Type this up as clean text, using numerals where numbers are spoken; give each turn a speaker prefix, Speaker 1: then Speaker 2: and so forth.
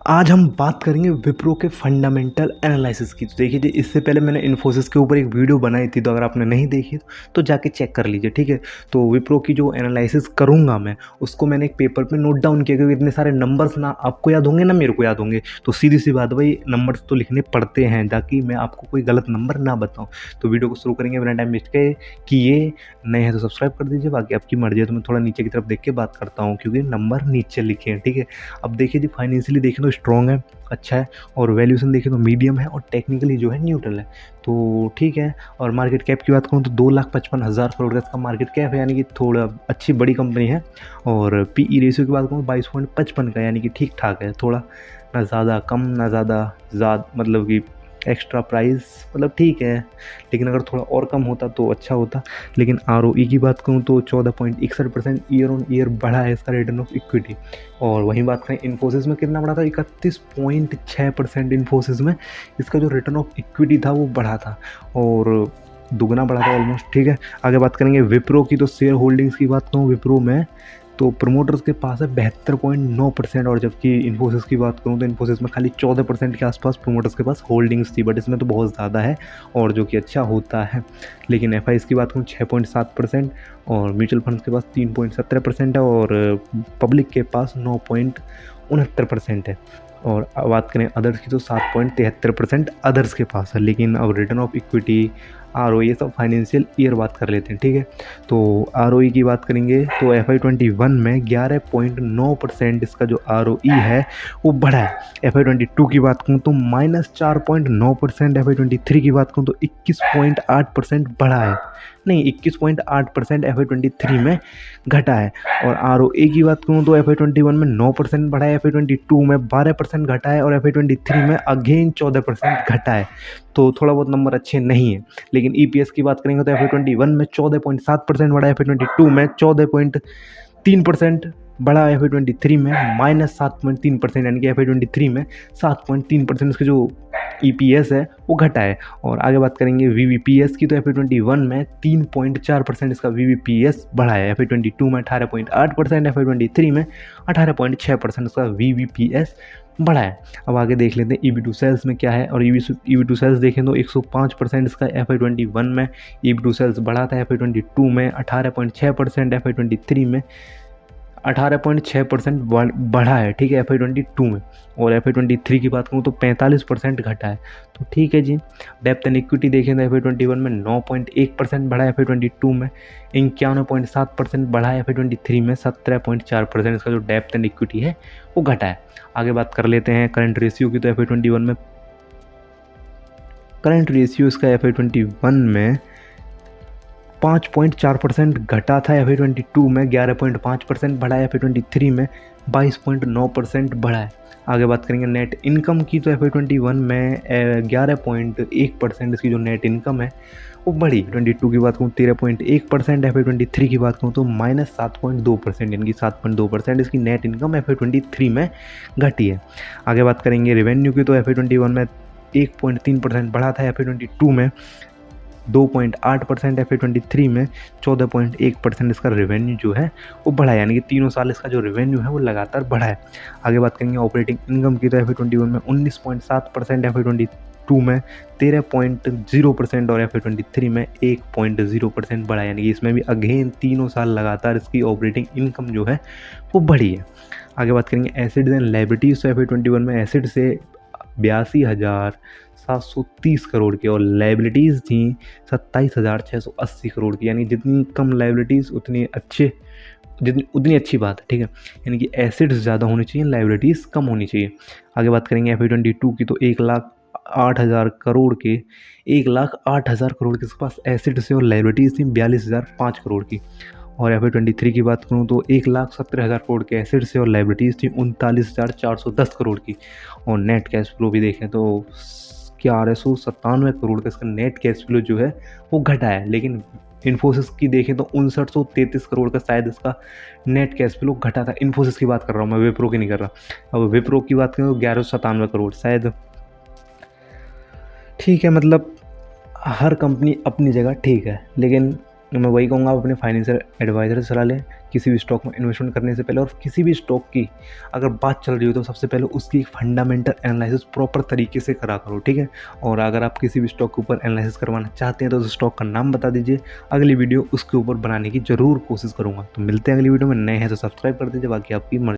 Speaker 1: आज हम बात करेंगे विप्रो के फंडामेंटल एनालिसिस की। तो देखिए जी, इससे पहले मैंने इन्फोसिस के ऊपर एक वीडियो बनाई थी, तो अगर आपने नहीं देखी तो जाके चेक कर लीजिए, ठीक है। तो विप्रो की जो एनालिसिस करूंगा मैं, उसको मैंने एक पेपर पे नोट डाउन किया, क्योंकि इतने सारे नंबर्स ना आपको याद होंगे ना मेरे को याद होंगे। तो सीधी सी बात भाई, नंबर्स तो लिखने पड़ते हैं ताकि मैं आपको कोई गलत नंबर ना बताऊँ। तो वीडियो को शुरू करेंगे बिना टाइम वेस्ट के कि ये नए हैं तो सब्सक्राइब कर दीजिए, बाकी आपकी मर्जी है। तो मैं थोड़ा नीचे की तरफ देख के बात करता हूँ, क्योंकि नंबर नीचे लिखे हैं, ठीक है। अब देखिए जी, फाइनेंशियली देखें तो स्ट्रॉन्ग है, अच्छा है, और वैल्यूएशन देखें तो मीडियम है, और टेक्निकली जो है न्यूट्रल है, तो ठीक है। और मार्केट कैप की बात करूँ तो 2,55,000 करोड़ का इसका मार्केट कैप है, यानी कि थोड़ा अच्छी बड़ी कंपनी है। और पीई रेशियो की बात करूँ 22.55 का, यानी कि ठीक ठाक है, थोड़ा ना ज़्यादा कम ना ज़्यादा मतलब कि एक्स्ट्रा प्राइस, मतलब ठीक है, लेकिन अगर थोड़ा और कम होता तो अच्छा होता। लेकिन आरओई की बात करूँ तो 14.61% ईयर ऑन ईयर बढ़ा है इसका रिटर्न ऑफ इक्विटी। और वहीं बात करें इन्फोसिस में कितना बढ़ा था, 31.6% इन्फोसिस में इसका जो रिटर्न ऑफ इक्विटी था वो बढ़ा था, और दुगना बढ़ा था ऑलमोस्ट, ठीक है। आगे बात करेंगे विप्रो की। तो शेयर होल्डिंग्स की बात करूँ विप्रो में, तो प्रमोटर्स के पास है 72.9%, और जबकि इन्फोसिस की बात करूँ तो इन्फोसिस में खाली 14% के आसपास प्रमोटर्स के पास होल्डिंग्स थी, बट इसमें तो बहुत ज़्यादा है, और जो कि अच्छा होता है। लेकिन एफ की बात करूँ 6.7%, और म्यूचुअल फंड्स के पास 3.17% है, और पब्लिक के पास 9.69% है। और बात करें अदर्स की तो 7.73% अदर्स के पास है। लेकिन अब रिटर्न ऑफ इक्विटी, आरओई, ये सब फाइनेंशियल ईयर बात कर लेते हैं, ठीक है। तो आरओई की बात करेंगे तो FY21 में 11.9% इसका जो आरओई है वो बढ़ा है। FY22 की बात करूँ तो -4.9%, FY23 की बात करूँ तो 21.8% बढ़ा है, नहीं 21.8% FY23 में घटा है। और आरओए की बात करूँ तो FY21 में 9% बढ़ा है, FY22 में 12% घटा है, और FY23 में अगेन 14% घटा है। तो थोड़ा बहुत नंबर अच्छे नहीं है। लेकिन ईपीएस की बात करेंगे तो FY21 में 14.7% बढ़ा है, FY22 में 14.3% बढ़ा है, FY23 में -7.3%, यानी कि FY23 में 7.3% इसके जो ईपीएस है वो घटा है। और आगे बात करेंगे वीवीपीएस की, तो FY21 में 3.4% इसका वीवीपीएस बढ़ा है, FY22 में 18.8%, FY23 में 18.6% इसका वीवीपीएस बढ़ा है। अब आगे देख लेते हैं EV टू सेल्स में क्या है। और EV टू सेल्स देखें तो 105% इसका FY21 में EV टू सेल्स बढ़ा था, FY22 में 18.6%, FY23 में 18.6% बढ़ा है, ठीक है, FY22 में। और FY23 की बात करूँ तो 45% घटा है, तो ठीक है जी। डेप्थ एंड इक्विटी देखें तो FY21 में 9.1% बढ़ा है, FY22 में 91.7% बढ़ा है, FY23 में 17.4% इसका जो डेप्थ एंड इक्विटी है वो घटा है। आगे बात कर लेते हैं करंट रेशियो की। तो FY21 में करंट रेशियो इसका FY21 में 5.4% घटा था, FY22 में 11.5% बढ़ा है, FY23 में 22.9% बढ़ा है। आगे बात करेंगे नेट इनकम की। तो FY21 में 11.1% इसकी जो नेट इनकम है वो बढ़ी। 22 की बात करूँ 13.1%, FY23 की बात करूँ तो -7.2%, यानी कि 7.2% इसकी नेट इनकम FY23 में घटी है। आगे बात करेंगे रेवेन्यू की। तो FY21 में 1.3% बढ़ा था, FY22 में 2.8%, FY23 में 14.1% इसका रेवेन्यू जो है वो बढ़ा है, यानी कि तीनों साल इसका जो रेवेन्यू है वो लगातार बढ़ा है। आगे बात करेंगे ऑपरेटिंग इनकम की। तो FY21 में 19.7%, FY22 में 13.0%, और FY23 में 1.0% बढ़ा है, यानी कि इसमें भी अगेन तीनों साल लगातार इसकी ऑपरेटिंग इनकम जो है वो बढ़ी है। आगे बात करेंगे एसिड्स एंड लायबिलिटीज़। तो FY21 में एसिड से 82,730 करोड़ की, और लाइबिलिटीज़ थी 27,680 करोड़ की, यानी जितनी कम लाइबिलिटीज़ उतनी अच्छी बात है, ठीक है। यानी कि एसिड्स ज़्यादा होनी चाहिए, लाइबिलिटीज़ कम होनी चाहिए। आगे बात करेंगे FY22 की। तो 1,08,000 करोड़ के 1,08,000 करोड़ के पास एसिड्स से, और लाइबिलिटीज़ थी 42,005 करोड़ की। और FY23 की बात करूँ तो 1,70,000 करोड़ के एसिड से, और लाइबिलिटीज़ थी 39,410 करोड़ की। और नेट कैश फ्लो भी देखें तो 1197 करोड़ का इसका नेट कैश फ्लो जो है वो घटा है। लेकिन इन्फोसिस की देखें तो 5933 करोड़ का शायद इसका नेट कैश फ्लो घटा था। इन्फोसिस की बात कर रहा हूँ मैं, विप्रो की नहीं कर रहा। अब विप्रो की बात करें तो 1197 करोड़ शायद, ठीक है, मतलब हर कंपनी अपनी जगह ठीक है, लेकिन मैं वही कहूँगा, आप अपने फाइनेंशियल एडवाइज़र से सलाह लें किसी भी स्टॉक में इन्वेस्टमेंट करने से पहले। और किसी भी स्टॉक की अगर बात चल रही हो तो सबसे पहले उसकी फंडामेंटल एनालिसिस प्रॉपर तरीके से करा करो, ठीक है। और अगर आप किसी भी स्टॉक के ऊपर एनालिसिस करवाना चाहते हैं तो उस स्टॉक का नाम बता दीजिए, अगली वीडियो उसके ऊपर बनाने की ज़रूर कोशिश करूँगा। तो मिलते हैं अगली वीडियो में। नए हैं तो सब्सक्राइब कर दीजिए, बाकी आपकी मर्ज़ी।